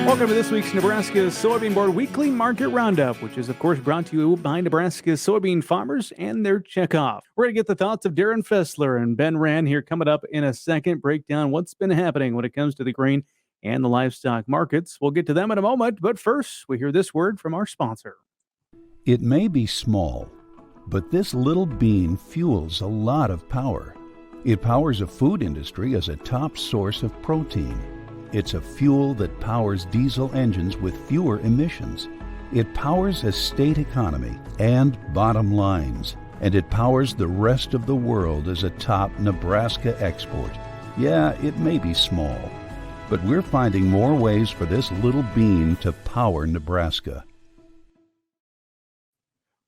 Welcome to this week's Nebraska Soybean Board Weekly Market Roundup, which is, of course, brought to you by Nebraska soybean farmers and their Checkoff. We're going to get the thoughts of Darin Fessler and Ben Rand here coming up in a second, break down what's been happening when it comes to the grain and the livestock markets. We'll get to them in a moment, but first, we hear this word from our sponsor. It may be small, but this little bean fuels a lot of power. It powers a food industry as a top source of protein. It's a fuel that powers diesel engines with fewer emissions. It powers a state economy and bottom lines. And it powers the rest of the world as a top Nebraska export. Yeah, it may be small, but we're finding more ways for this little bean to power Nebraska.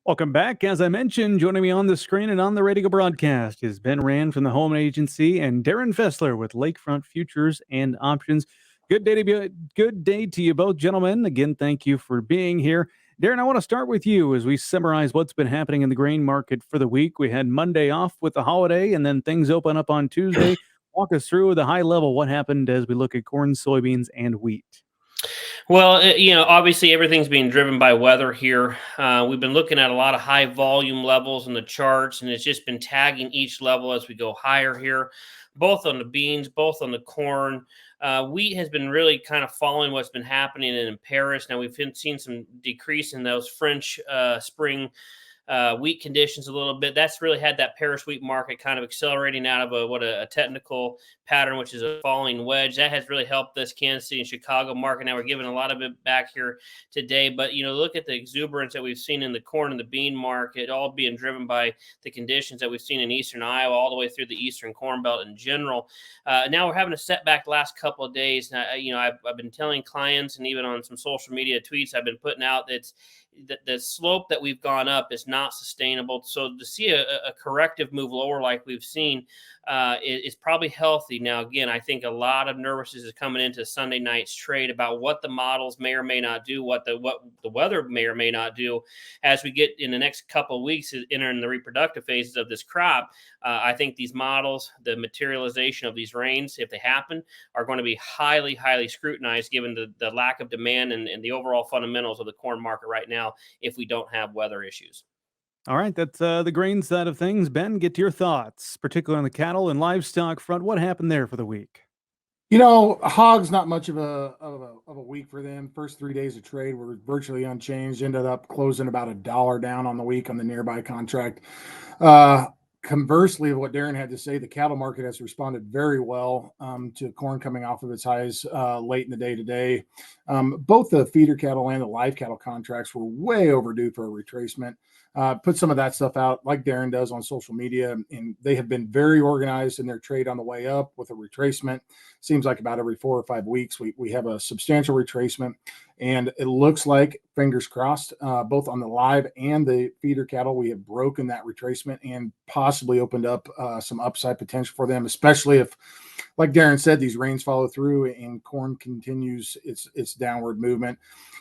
Welcome back. As I mentioned, joining me on the screen and on the radio broadcast is Ben Rand from the Home Agency and Darin Fessler with Lakefront Futures and Options. Good day to you both, gentlemen. Again, thank you for being here. Darin, I want to start with you as we summarize what's been happening in the grain market for the week. We had Monday off with the holiday, and then things open up on Tuesday. Walk us through the high level what happened as we look at corn, soybeans, and wheat. Well, obviously everything's being driven by weather here. We've been looking at a lot of high volume levels in the charts, and it's just been tagging each level as we go higher here, both on the beans, both on the corn. Wheat has been really kind of following what's been happening in Paris. Now we've seen some decrease in those French spring wheat conditions a little bit. That's really had that Paris wheat market kind of accelerating out of a technical pattern, which is a falling wedge. That has really helped this Kansas City and Chicago market. Now we're giving a lot of it back here today, but look at the exuberance that we've seen in the corn and the bean market, all being driven by the conditions that we've seen in eastern Iowa, all the way through the eastern Corn Belt in general. Now we're having a setback the last couple of days. Now, I've been telling clients, and even on some social media tweets I've been putting out, that the slope that we've gone up is not sustainable. So to see a corrective move lower like we've seen is probably healthy. Now, again, I think a lot of nervousness is coming into Sunday night's trade about what the models may or may not do, what the weather may or may not do as we get in the next couple of weeks entering the reproductive phases of this crop. I think these models, the materialization of these rains, if they happen, are going to be highly, highly scrutinized given the lack of demand and the overall fundamentals of the corn market right now if we don't have weather issues. All right, that's the grain side of things. Ben, get to your thoughts, particularly on the cattle and livestock front. What happened there for the week? Hogs, not much of a week for them. First 3 days of trade were virtually unchanged. Ended up closing about $1 down on the week on the nearby contract. Conversely, of what Darin had to say, the cattle market has responded very well to corn coming off of its highs late in the day today. Both the feeder cattle and the live cattle contracts were way overdue for a retracement. Put some of that stuff out like Darin does on social media, and they have been very organized in their trade on the way up with a retracement. Seems like about every 4 or 5 weeks we have a substantial retracement, and it looks like, fingers crossed, both on the live and the feeder cattle, we have broken that retracement and possibly opened up some upside potential for them, especially if, like Darin said, these rains follow through and corn continues its downward movement.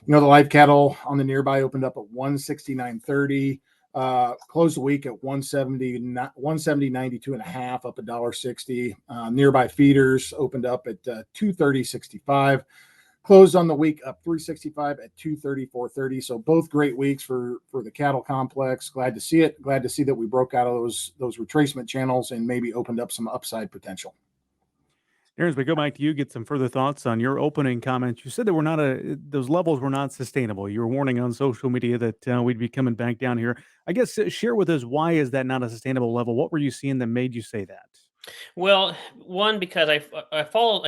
The live cattle on the nearby opened up at 169.30, closed the week at 170.92 and a half, up $1.60. Nearby feeders opened up at 230.65, closed on the week up 365 at 234.30. So both great weeks for the cattle complex. Glad to see it. Glad to see that we broke out of those retracement channels and maybe opened up some upside potential. As we go back to you, get some further thoughts on your opening comments. You said that those levels were not sustainable. You were warning on social media that we'd be coming back down here. I guess share with us, why is that not a sustainable level? What were you seeing that made you say that? Well, one, because I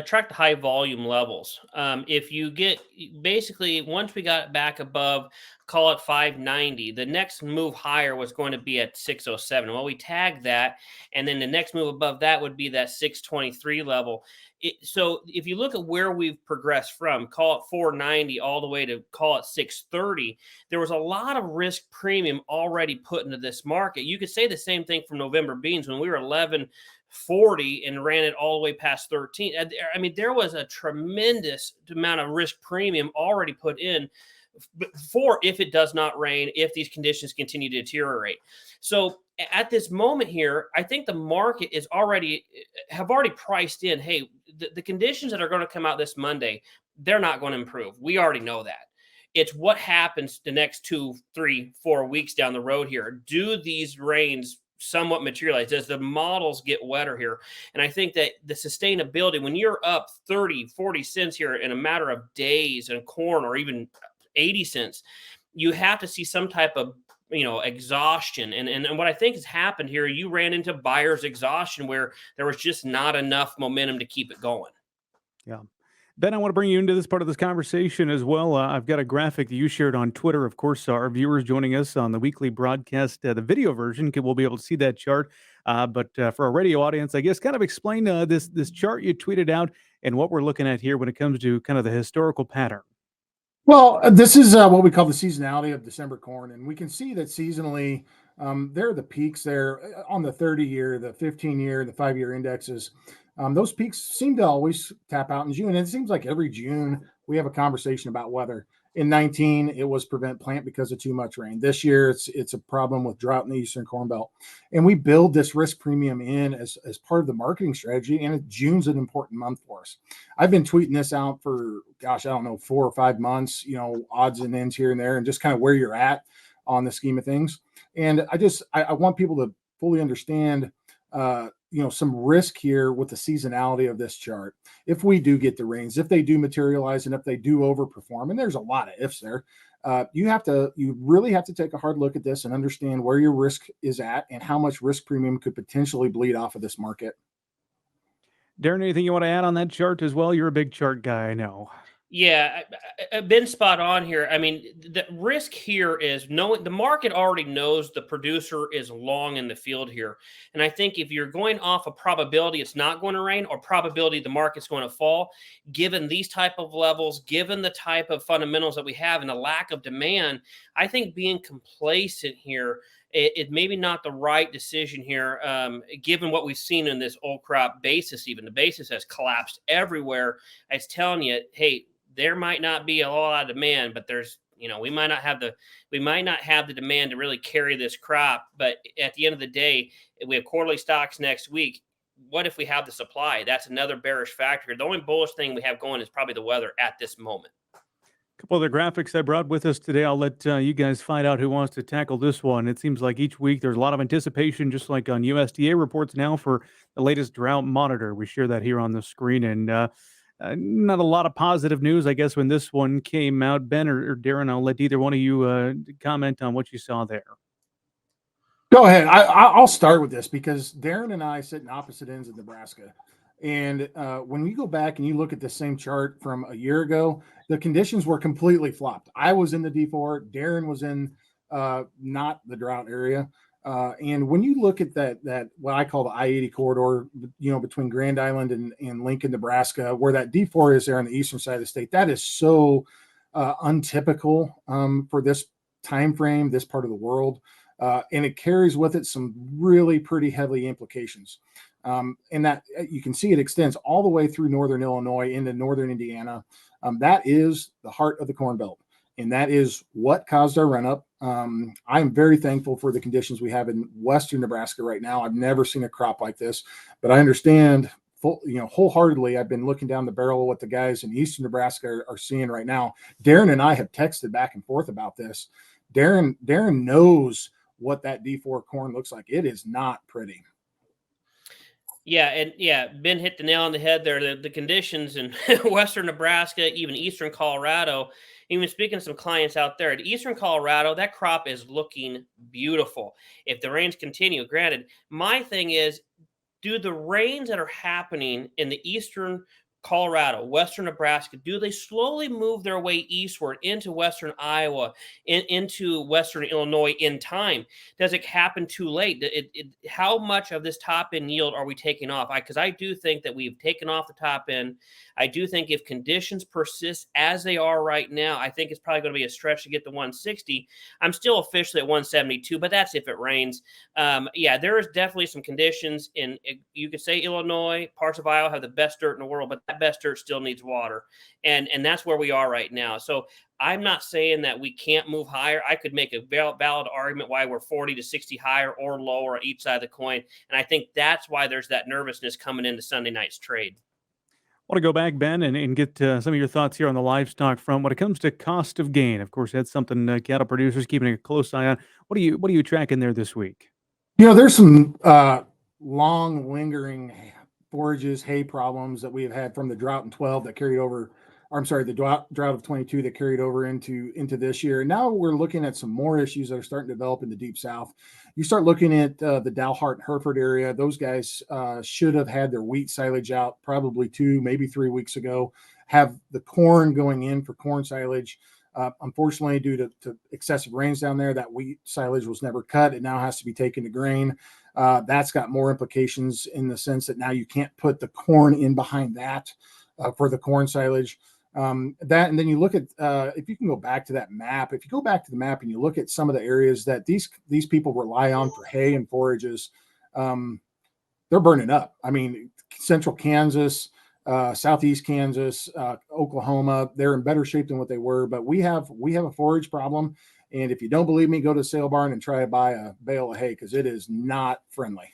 track the high volume levels. If you get basically, once we got back above, call it 590, the next move higher was going to be at 607. Well, we tagged that, and then the next move above that would be that 623 level. So if you look at where we've progressed from, call it 490 all the way to call it 630, there was a lot of risk premium already put into this market. You could say the same thing from November beans when we were 1140 and ran it all the way past 13. I mean, there was a tremendous amount of risk premium already put in for if it does not rain, if these conditions continue to deteriorate. So at this moment here, I think the market have already priced in, hey, the conditions that are going to come out this Monday, they're not going to improve. We already know that. It's what happens the next 2, 3, 4 weeks down the road here. Do these rains somewhat materialize? Does the models get wetter here? And I think that the sustainability, when you're up 30, 40 cents here in a matter of days in corn, or even 80 cents, you have to see some type of exhaustion. And what I think has happened here, you ran into buyer's exhaustion where there was just not enough momentum to keep it going. Yeah. Ben, I want to bring you into this part of this conversation as well. I've got a graphic that you shared on Twitter. Of course, our viewers joining us on the weekly broadcast, the video version, will be able to see that chart. But for our radio audience, I guess kind of explain this chart you tweeted out and what we're looking at here when it comes to kind of the historical pattern. Well, this is what we call the seasonality of December corn. And we can see that seasonally, there are the peaks there on the 30-year, the 15-year, the 5-year indexes. Those peaks seem to always tap out in June. And it seems like every June we have a conversation about weather. In 19, it was prevent plant because of too much rain. This year, it's a problem with drought in the Eastern Corn Belt. And we build this risk premium in as part of the marketing strategy. And June's an important month for us. I've been tweeting this out for, 4 or 5 months, odds and ends here and there, and just kind of where you're at on the scheme of things. And I want people to fully understand some risk here with the seasonality of this chart. If we do get the rains, if they do materialize, and if they do overperform, and there's a lot of ifs there, you really have to take a hard look at this and understand where your risk is at and how much risk premium could potentially bleed off of this market. Darin, anything you want to add on that chart as well? You're a big chart guy, I know. Yeah, I've been spot on here. I mean, the risk here is knowing the market already knows the producer is long in the field here. And I think if you're going off a probability it's not going to rain, or probability the market's going to fall, given these type of levels, given the type of fundamentals that we have and the lack of demand, I think being complacent here, it may be not the right decision here, given what we've seen in this old crop basis. Even the basis has collapsed everywhere. I was telling you, hey, there might not be a lot of demand, but there's, we might not have the demand to really carry this crop. But at the end of the day, we have quarterly stocks next week. What if we have the supply? That's another bearish factor. The only bullish thing we have going is probably the weather at this moment. A couple other graphics I brought with us today. I'll let you guys find out who wants to tackle this one. It seems like each week there's a lot of anticipation, just like on USDA reports now for the latest drought monitor. We share that here on the screen, and not a lot of positive news, I guess, when this one came out. Ben or Darin, I'll let either one of you comment on what you saw there. Go ahead. I'll start with this because Darin and I sit in opposite ends of Nebraska. And when you go back and you look at the same chart from a year ago, the conditions were completely flopped. I was in the D4. Darin was in not the drought area. And when you look at that what I call the I-80 corridor, between Grand Island and Lincoln, Nebraska, where that D4 is there on the eastern side of the state, that is so untypical for this time frame, this part of the world. And it carries with it some really pretty heavy implications. And that you can see it extends all the way through northern Illinois into northern Indiana. That is the heart of the Corn Belt. And that is what caused our run up. I'm very thankful for the conditions we have in western Nebraska right now. I've never seen a crop like this, but I understand wholeheartedly. I've been looking down the barrel of what the guys in eastern Nebraska are seeing right now. Darin and I have texted back and forth about this. Darin knows what that D4 corn looks like. It is not pretty. Yeah, and Ben hit the nail on the head there. The conditions in western Nebraska, even eastern Colorado, even speaking to some clients out there at eastern Colorado, that crop is looking beautiful. If the rains continue, granted, my thing is, do the rains that are happening in the eastern Colorado, western Nebraska, do they slowly move their way eastward into western Iowa, into western Illinois in time? Does it happen too late? How much of this top end yield are we taking off? Because I do think that we've taken off the top end. I do think if conditions persist as they are right now, I think it's probably going to be a stretch to get to 160. I'm still officially at 172, but that's if it rains. There is definitely some conditions in, you could say Illinois, parts of Iowa have the best dirt in the world, but that best dirt still needs water. And that's where we are right now. So I'm not saying that we can't move higher. I could make a valid argument why we're 40 to 60 higher or lower on each side of the coin. And I think that's why there's that nervousness coming into Sunday night's trade. Want to go back, Ben, and get some of your thoughts here on the livestock front when it comes to cost of gain. Of course, that's something cattle producers keeping a close eye on. What are you tracking there this week? There's some long lingering forages, hay problems that we have had from the drought in 12 that carried over. Or I'm sorry, the drought of 22 that carried over into this year. And now we're looking at some more issues that are starting to develop in the deep south. You start looking at the Dalhart and Hereford area. Those guys should have had their wheat silage out probably 2, maybe 3 weeks ago. Have the corn going in for corn silage. Unfortunately, due to excessive rains down there, that wheat silage was never cut. It now has to be taken to grain. That's got more implications in the sense that now you can't put the corn in behind that for the corn silage. And then you look at if you can go back to that map. If you go back to the map and you look at some of the areas that these people rely on for hay and forages, they're burning up. I mean, central Kansas, southeast Kansas, Oklahoma, they're in better shape than what they were. But we have a forage problem. And if you don't believe me, go to the sale barn and try to buy a bale of hay because it is not friendly.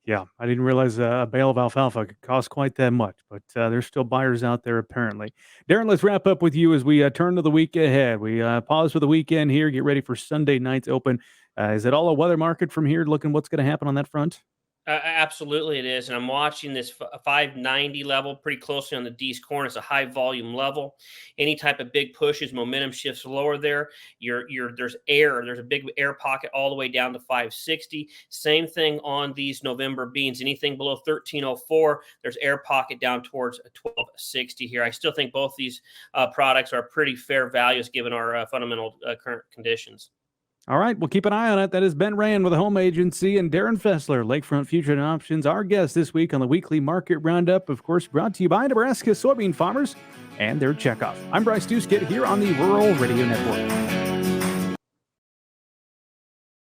Yeah, I didn't realize a bale of alfalfa could cost quite that much, but there's still buyers out there apparently. Darin, let's wrap up with you as we turn to the week ahead. We pause for the weekend here, get ready for Sunday night's open. Is it all a weather market from here? Looking what's going to happen on that front? Absolutely, it is. And I'm watching this 590 level pretty closely on the D's corner. It's a high volume level. Any type of big pushes, momentum shifts lower there. There's a big air pocket all the way down to 560. Same thing on these November beans. Anything below 1304, there's air pocket down towards 1260 here. I still think both these products are pretty fair values given our fundamental current conditions. All right, we'll keep an eye on it. That is Ben Rand with the Home Agency and Darin Fessler, Lakefront Future and Options, our guest this week on the weekly market roundup, of course, brought to you by Nebraska soybean farmers and their Checkoff. I'm Bryce Duskett here on the Rural Radio Network.